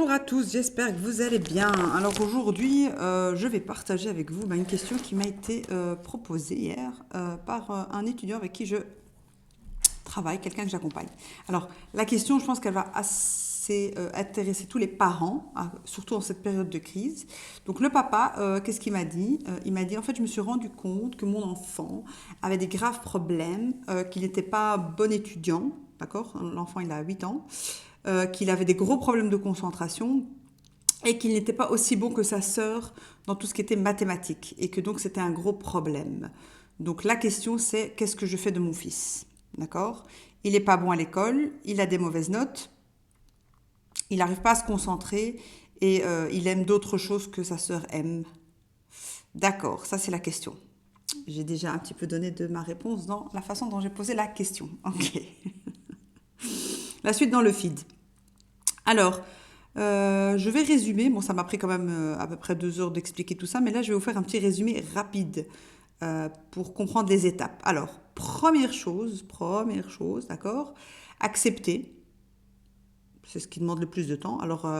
Bonjour à tous, j'espère que vous allez bien. Alors aujourd'hui, je vais partager avec vous une question qui m'a été proposée hier par un étudiant avec qui je travaille, quelqu'un que j'accompagne. Alors la question, je pense qu'elle va assez intéresser tous les parents, surtout en cette période de crise. Donc le papa, qu'est-ce qu'il m'a dit? Il m'a dit, en fait, je me suis rendu compte que mon enfant avait des graves problèmes, qu'il n'était pas bon étudiant, d'accord? L'enfant, il a 8 ans. Qu'il avait des gros problèmes de concentration et qu'il n'était pas aussi bon que sa sœur dans tout ce qui était mathématiques et que donc c'était un gros problème. Donc la question c'est qu'est-ce que je fais de mon fils? D'accord? Il n'est pas bon à l'école, il a des mauvaises notes, il n'arrive pas à se concentrer et il aime d'autres choses que sa sœur aime. D'accord, ça c'est la question. J'ai déjà un petit peu donné de ma réponse dans la façon dont j'ai posé la question. Ok. La suite dans le feed. Alors, je vais résumer. Bon, ça m'a pris quand même à peu près 2 heures d'expliquer tout ça, mais là, je vais vous faire un petit résumé rapide pour comprendre les étapes. Alors, première chose, d'accord? Accepter. C'est ce qui demande le plus de temps. Alors,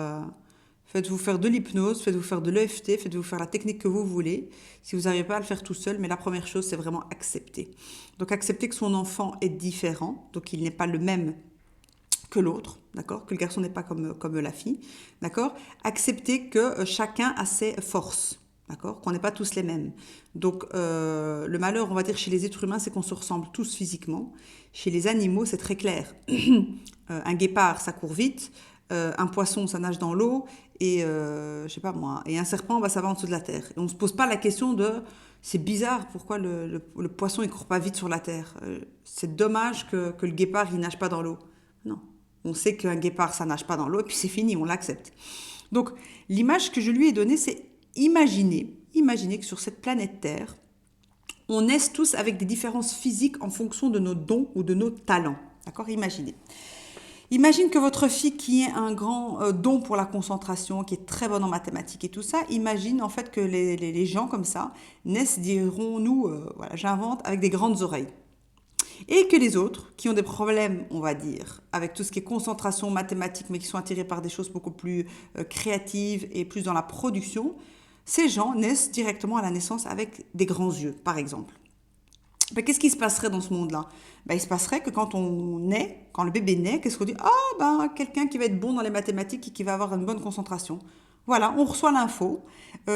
faites-vous faire de l'hypnose, faites-vous faire de l'EFT, faites-vous faire la technique que vous voulez. Si vous n'arrivez pas à le faire tout seul, mais la première chose, c'est vraiment accepter. Donc, accepter que son enfant est différent, donc il n'est pas le même que l'autre, d'accord? Que le garçon n'est pas comme la fille, d'accord? Accepter que chacun a ses forces, d'accord? Qu'on n'est pas tous les mêmes. Donc, le malheur, on va dire, chez les êtres humains, c'est qu'on se ressemble tous physiquement. Chez les animaux, c'est très clair. Un guépard, ça court vite. Un poisson, ça nage dans l'eau. Et, je sais pas moi, et un serpent, bah, ça va en dessous de la terre. Et on ne se pose pas la question de... C'est bizarre, pourquoi le poisson, il court pas vite sur la terre? C'est dommage que le guépard, il nage pas dans l'eau. Non. On sait qu'un guépard, ça nage pas dans l'eau, et puis c'est fini, on l'accepte. Donc, l'image que je lui ai donnée, c'est imaginer que sur cette planète Terre, on naisse tous avec des différences physiques en fonction de nos dons ou de nos talents. D'accord? Imaginez. Imagine que votre fille qui a un grand don pour la concentration, qui est très bonne en mathématiques et tout ça, imagine en fait que les gens comme ça naissent, dirons-nous, voilà, j'invente, avec des grandes oreilles. Et que les autres, qui ont des problèmes, on va dire, avec tout ce qui est concentration mathématique, mais qui sont attirés par des choses beaucoup plus créatives et plus dans la production, ces gens naissent directement à la naissance avec des grands yeux, par exemple. Ben, qu'est-ce qui se passerait dans ce monde-là? Ben, il se passerait que quand on naît, quand le bébé naît, qu'est-ce qu'on dit? Ah, ben, quelqu'un qui va être bon dans les mathématiques et qui va avoir une bonne concentration. Voilà, on reçoit l'info,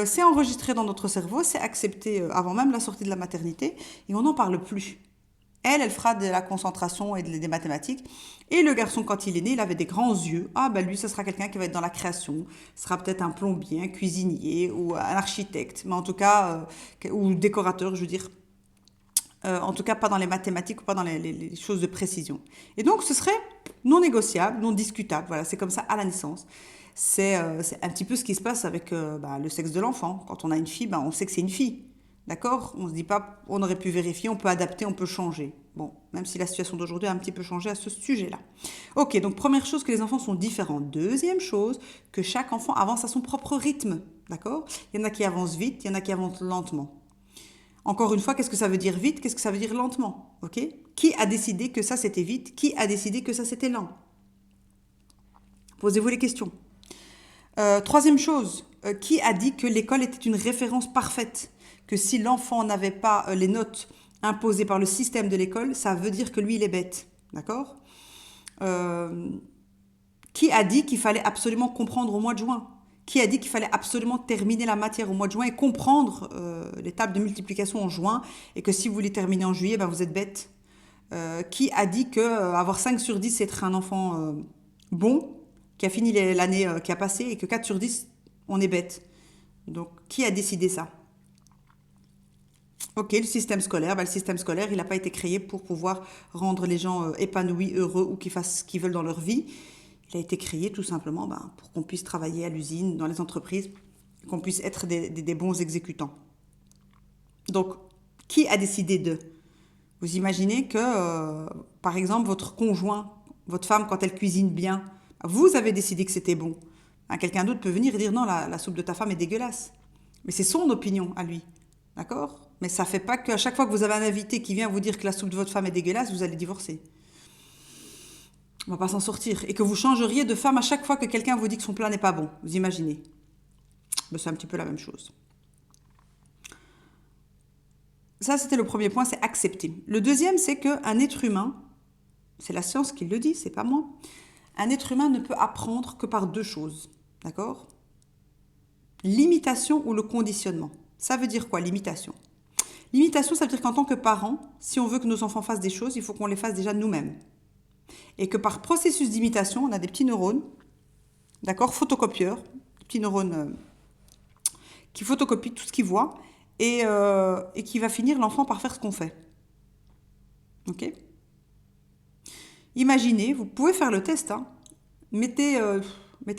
c'est enregistré dans notre cerveau, c'est accepté avant même la sortie de la maternité, et on n'en parle plus. Elle fera de la concentration et des mathématiques. Et le garçon, quand il est né, il avait des grands yeux. Ah, ben lui, ce sera quelqu'un qui va être dans la création. Ce sera peut-être un plombier, un cuisinier ou un architecte. Mais en tout cas, ou décorateur, je veux dire. En tout cas, pas dans les mathématiques ou pas dans les choses de précision. Et donc, ce serait non négociable, non discutable. Voilà, c'est comme ça à la naissance. C'est un petit peu ce qui se passe avec le sexe de l'enfant. Quand on a une fille, on sait que c'est une fille. D'accord? On ne se dit pas, on aurait pu vérifier, on peut adapter, on peut changer. Bon, même si la situation d'aujourd'hui a un petit peu changé à ce sujet-là. Ok, donc première chose, que les enfants sont différents. Deuxième chose, que chaque enfant avance à son propre rythme. D'accord? Il y en a qui avancent vite, il y en a qui avancent lentement. Encore une fois, qu'est-ce que ça veut dire vite? Qu'est-ce que ça veut dire lentement? Ok? Qui a décidé que ça c'était vite? Qui a décidé que ça c'était lent? Posez-vous les questions. Troisième chose, qui a dit que l'école était une référence parfaite? Que si l'enfant n'avait pas les notes imposées par le système de l'école, ça veut dire que lui, il est bête. D'accord? Qui a dit qu'il fallait absolument comprendre au mois de juin? Qui a dit qu'il fallait absolument terminer la matière au mois de juin et comprendre les tables de multiplication en juin et que si vous les terminez en juillet, vous êtes bête? Qui a dit que avoir 5 sur 10, c'est être un enfant bon, qui a fini l'année qui a passé et que 4 sur 10, on est bête? Donc, qui a décidé ça? Ok, le système scolaire, le système scolaire, il n'a pas été créé pour pouvoir rendre les gens épanouis, heureux ou qui fassent ce qu'ils veulent dans leur vie. Il a été créé tout simplement pour qu'on puisse travailler à l'usine, dans les entreprises, qu'on puisse être des bons exécutants. Donc, qui a décidé de? Vous imaginez que, par exemple, votre conjoint, votre femme, quand elle cuisine bien, vous avez décidé que c'était bon. Quelqu'un d'autre peut venir et dire non, la soupe de ta femme est dégueulasse. Mais c'est son opinion à lui. D'accord? Mais ça ne fait pas qu'à chaque fois que vous avez un invité qui vient vous dire que la soupe de votre femme est dégueulasse, vous allez divorcer. On va pas s'en sortir. Et que vous changeriez de femme à chaque fois que quelqu'un vous dit que son plat n'est pas bon. Vous imaginez? Ben, c'est un petit peu la même chose. Ça, c'était le premier point, c'est accepter. Le deuxième, c'est qu'un être humain, c'est la science qui le dit, c'est pas moi, un être humain ne peut apprendre que par deux choses. D'accord? L'imitation ou le conditionnement. Ça veut dire quoi, l'imitation? L'imitation, ça veut dire qu'en tant que parent, si on veut que nos enfants fassent des choses, il faut qu'on les fasse déjà nous-mêmes. Et que par processus d'imitation, on a des petits neurones, d'accord, photocopieurs, des petits neurones qui photocopient tout ce qu'ils voient et qui va finir l'enfant par faire ce qu'on fait. Ok? Imaginez, vous pouvez faire le test, hein. Mettez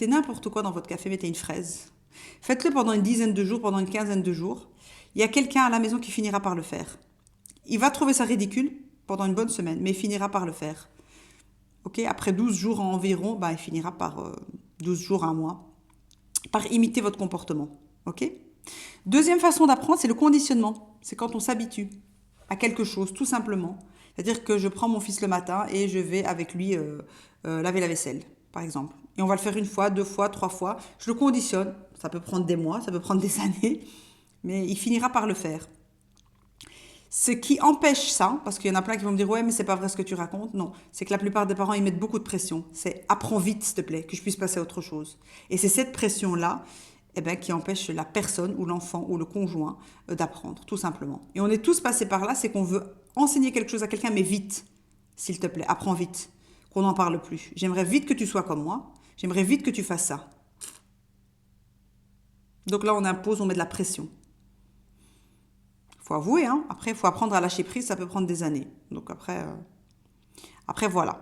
n'importe quoi dans votre café, mettez une fraise. Faites-le pendant une dizaine de jours, pendant une quinzaine de jours. Il y a quelqu'un à la maison qui finira par le faire. Il va trouver ça ridicule pendant une bonne semaine, mais il finira par le faire. Ok, après 12 jours environ, bah, il finira par 12 jours, un mois, par imiter votre comportement. Ok? Deuxième façon d'apprendre, c'est le conditionnement. C'est quand on s'habitue à quelque chose, tout simplement. C'est-à-dire que je prends mon fils le matin et je vais avec lui laver la vaisselle, par exemple. Et on va le faire une fois, deux fois, trois fois. Je le conditionne. Ça peut prendre des mois, ça peut prendre des années, mais il finira par le faire. Ce qui empêche ça, parce qu'il y en a plein qui vont me dire « Ouais, mais c'est pas vrai ce que tu racontes. » Non, c'est que la plupart des parents, ils mettent beaucoup de pression. C'est « Apprends vite, s'il te plaît, que je puisse passer à autre chose. » Et c'est cette pression-là qui empêche la personne ou l'enfant ou le conjoint d'apprendre, tout simplement. Et on est tous passés par là, c'est qu'on veut enseigner quelque chose à quelqu'un, mais vite, s'il te plaît, apprends vite, qu'on n'en parle plus. J'aimerais vite que tu sois comme moi, j'aimerais vite que tu fasses ça. Donc là, on impose, on met de la pression. Il faut avouer, hein. Après, il faut apprendre à lâcher prise, ça peut prendre des années. Donc après voilà.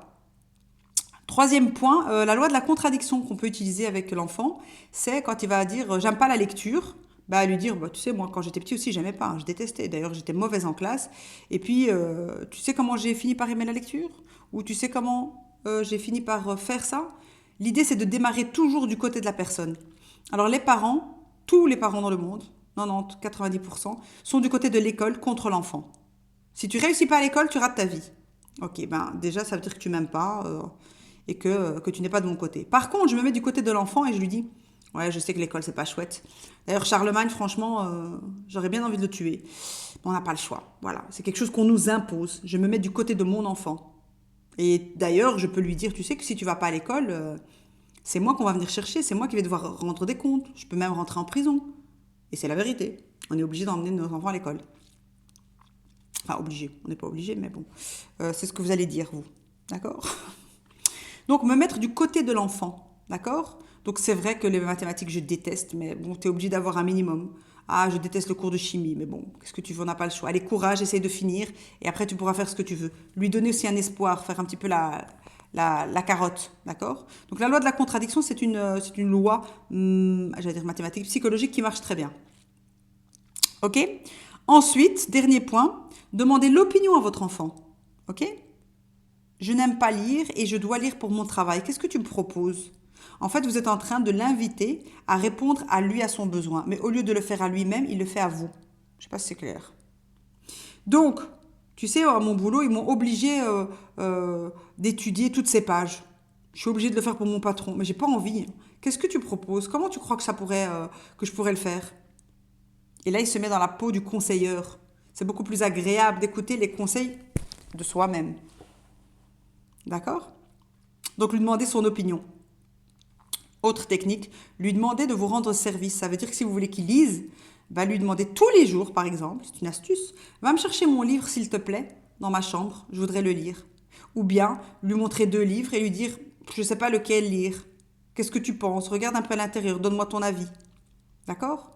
Troisième point, la loi de la contradiction qu'on peut utiliser avec l'enfant, c'est quand il va dire j'aime pas la lecture, bah lui dire tu sais moi quand j'étais petit aussi j'aimais pas, hein, je détestais. D'ailleurs j'étais mauvaise en classe. Et puis tu sais comment j'ai fini par aimer la lecture? Ou tu sais comment j'ai fini par faire ça? L'idée c'est de démarrer toujours du côté de la personne. Alors les parents, tous les parents dans le monde, 90, 90%, sont du côté de l'école contre l'enfant. Si tu réussis pas à l'école, tu rates ta vie. Ok, ben déjà ça veut dire que tu m'aimes pas et que tu n'es pas de mon côté. Par contre, je me mets du côté de l'enfant et je lui dis ouais, je sais que l'école c'est pas chouette. D'ailleurs, Charlemagne, franchement, j'aurais bien envie de le tuer. Mais on n'a pas le choix. Voilà, c'est quelque chose qu'on nous impose. Je me mets du côté de mon enfant. Et d'ailleurs, je peux lui dire tu sais que si tu vas pas à l'école, c'est moi qu'on va venir chercher, c'est moi qui vais devoir rendre des comptes. Je peux même rentrer en prison. Et c'est la vérité. On est obligé d'emmener nos enfants à l'école. Enfin, obligé. On n'est pas obligé, mais bon. C'est ce que vous allez dire, vous. D'accord? Donc, me mettre du côté de l'enfant. D'accord? Donc, c'est vrai que les mathématiques, je déteste, mais bon, tu es obligé d'avoir un minimum. Ah, je déteste le cours de chimie, mais bon, qu'est-ce que tu veux? On n'a pas le choix. Allez, courage, essaye de finir, et après, tu pourras faire ce que tu veux. Lui donner aussi un espoir, faire un petit peu la carotte, d'accord? Donc, la loi de la contradiction, c'est une loi, j'allais dire mathématique, psychologique, qui marche très bien. Ok? Ensuite, dernier point, demandez l'opinion à votre enfant. Ok? Je n'aime pas lire et je dois lire pour mon travail. Qu'est-ce que tu me proposes? En fait, vous êtes en train de l'inviter à répondre à lui, à son besoin. Mais au lieu de le faire à lui-même, il le fait à vous. Je ne sais pas si c'est clair. Donc, tu sais, à mon boulot, ils m'ont obligé d'étudier toutes ces pages. Je suis obligée de le faire pour mon patron, mais j'ai pas envie. Qu'est-ce que tu proposes? Comment tu crois que que je pourrais le faire? Et là, il se met dans la peau du conseilleur. C'est beaucoup plus agréable d'écouter les conseils de soi-même. D'accord? Donc, lui demander son opinion. Autre technique, lui demander de vous rendre service. Ça veut dire que si vous voulez qu'il lise, va lui demander tous les jours, par exemple, c'est une astuce, va me chercher mon livre, s'il te plaît, dans ma chambre, je voudrais le lire. Ou bien, lui montrer 2 livres et lui dire, je ne sais pas lequel lire. Qu'est-ce que tu penses? Regarde un peu à l'intérieur, donne-moi ton avis. D'accord?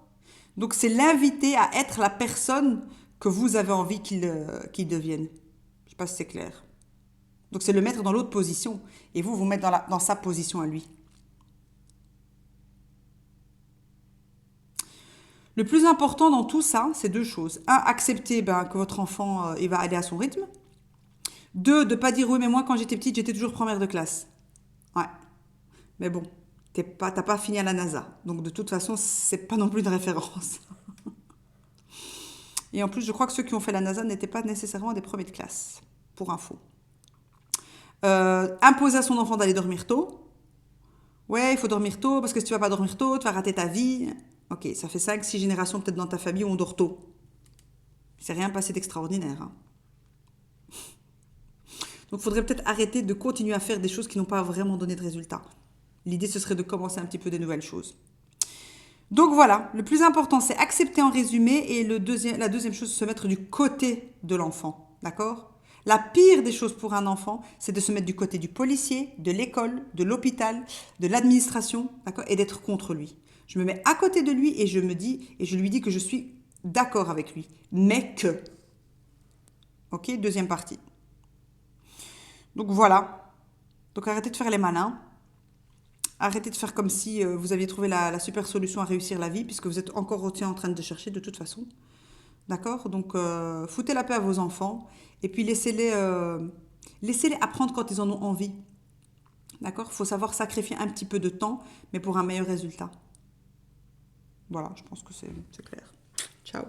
Donc, c'est l'inviter à être la personne que vous avez envie qu'il devienne. Je ne sais pas si c'est clair. Donc, c'est le mettre dans l'autre position. Et vous mettre dans sa position à lui. Le plus important dans tout ça, c'est 2 choses. 1, accepter que votre enfant il va aller à son rythme. 2, de ne pas dire oui, mais moi, quand j'étais petite, j'étais toujours première de classe. Ouais. Mais bon, t'as pas fini à la NASA. Donc, de toute façon, c'est pas non plus une référence. Et en plus, je crois que ceux qui ont fait la NASA n'étaient pas nécessairement des premiers de classe, pour info. Imposer à son enfant d'aller dormir tôt. Ouais, il faut dormir tôt parce que si tu vas pas dormir tôt, tu vas rater ta vie. Ok, ça fait 5, 6 générations peut-être dans ta famille où on dort tôt. C'est rien passé d'extraordinaire, hein. Donc il faudrait peut-être arrêter de continuer à faire des choses qui n'ont pas vraiment donné de résultats. L'idée, ce serait de commencer un petit peu des nouvelles choses. Donc voilà, le plus important, c'est accepter en résumé et la deuxième chose, c'est se mettre du côté de l'enfant. D'accord? La pire des choses pour un enfant, c'est de se mettre du côté du policier, de l'école, de l'hôpital, de l'administration, d'accord? Et d'être contre lui. Je me mets à côté de lui et je lui dis que je suis d'accord avec lui. Mais que. Ok? Deuxième partie. Donc voilà. Donc arrêtez de faire les malins. Arrêtez de faire comme si vous aviez trouvé la super solution à réussir la vie, puisque vous êtes encore en train de chercher de toute façon. D'accord? Donc, foutez la paix à vos enfants et puis laissez-les apprendre quand ils en ont envie. D'accord? Il faut savoir sacrifier un petit peu de temps, mais pour un meilleur résultat. Voilà, je pense que c'est clair. Ciao.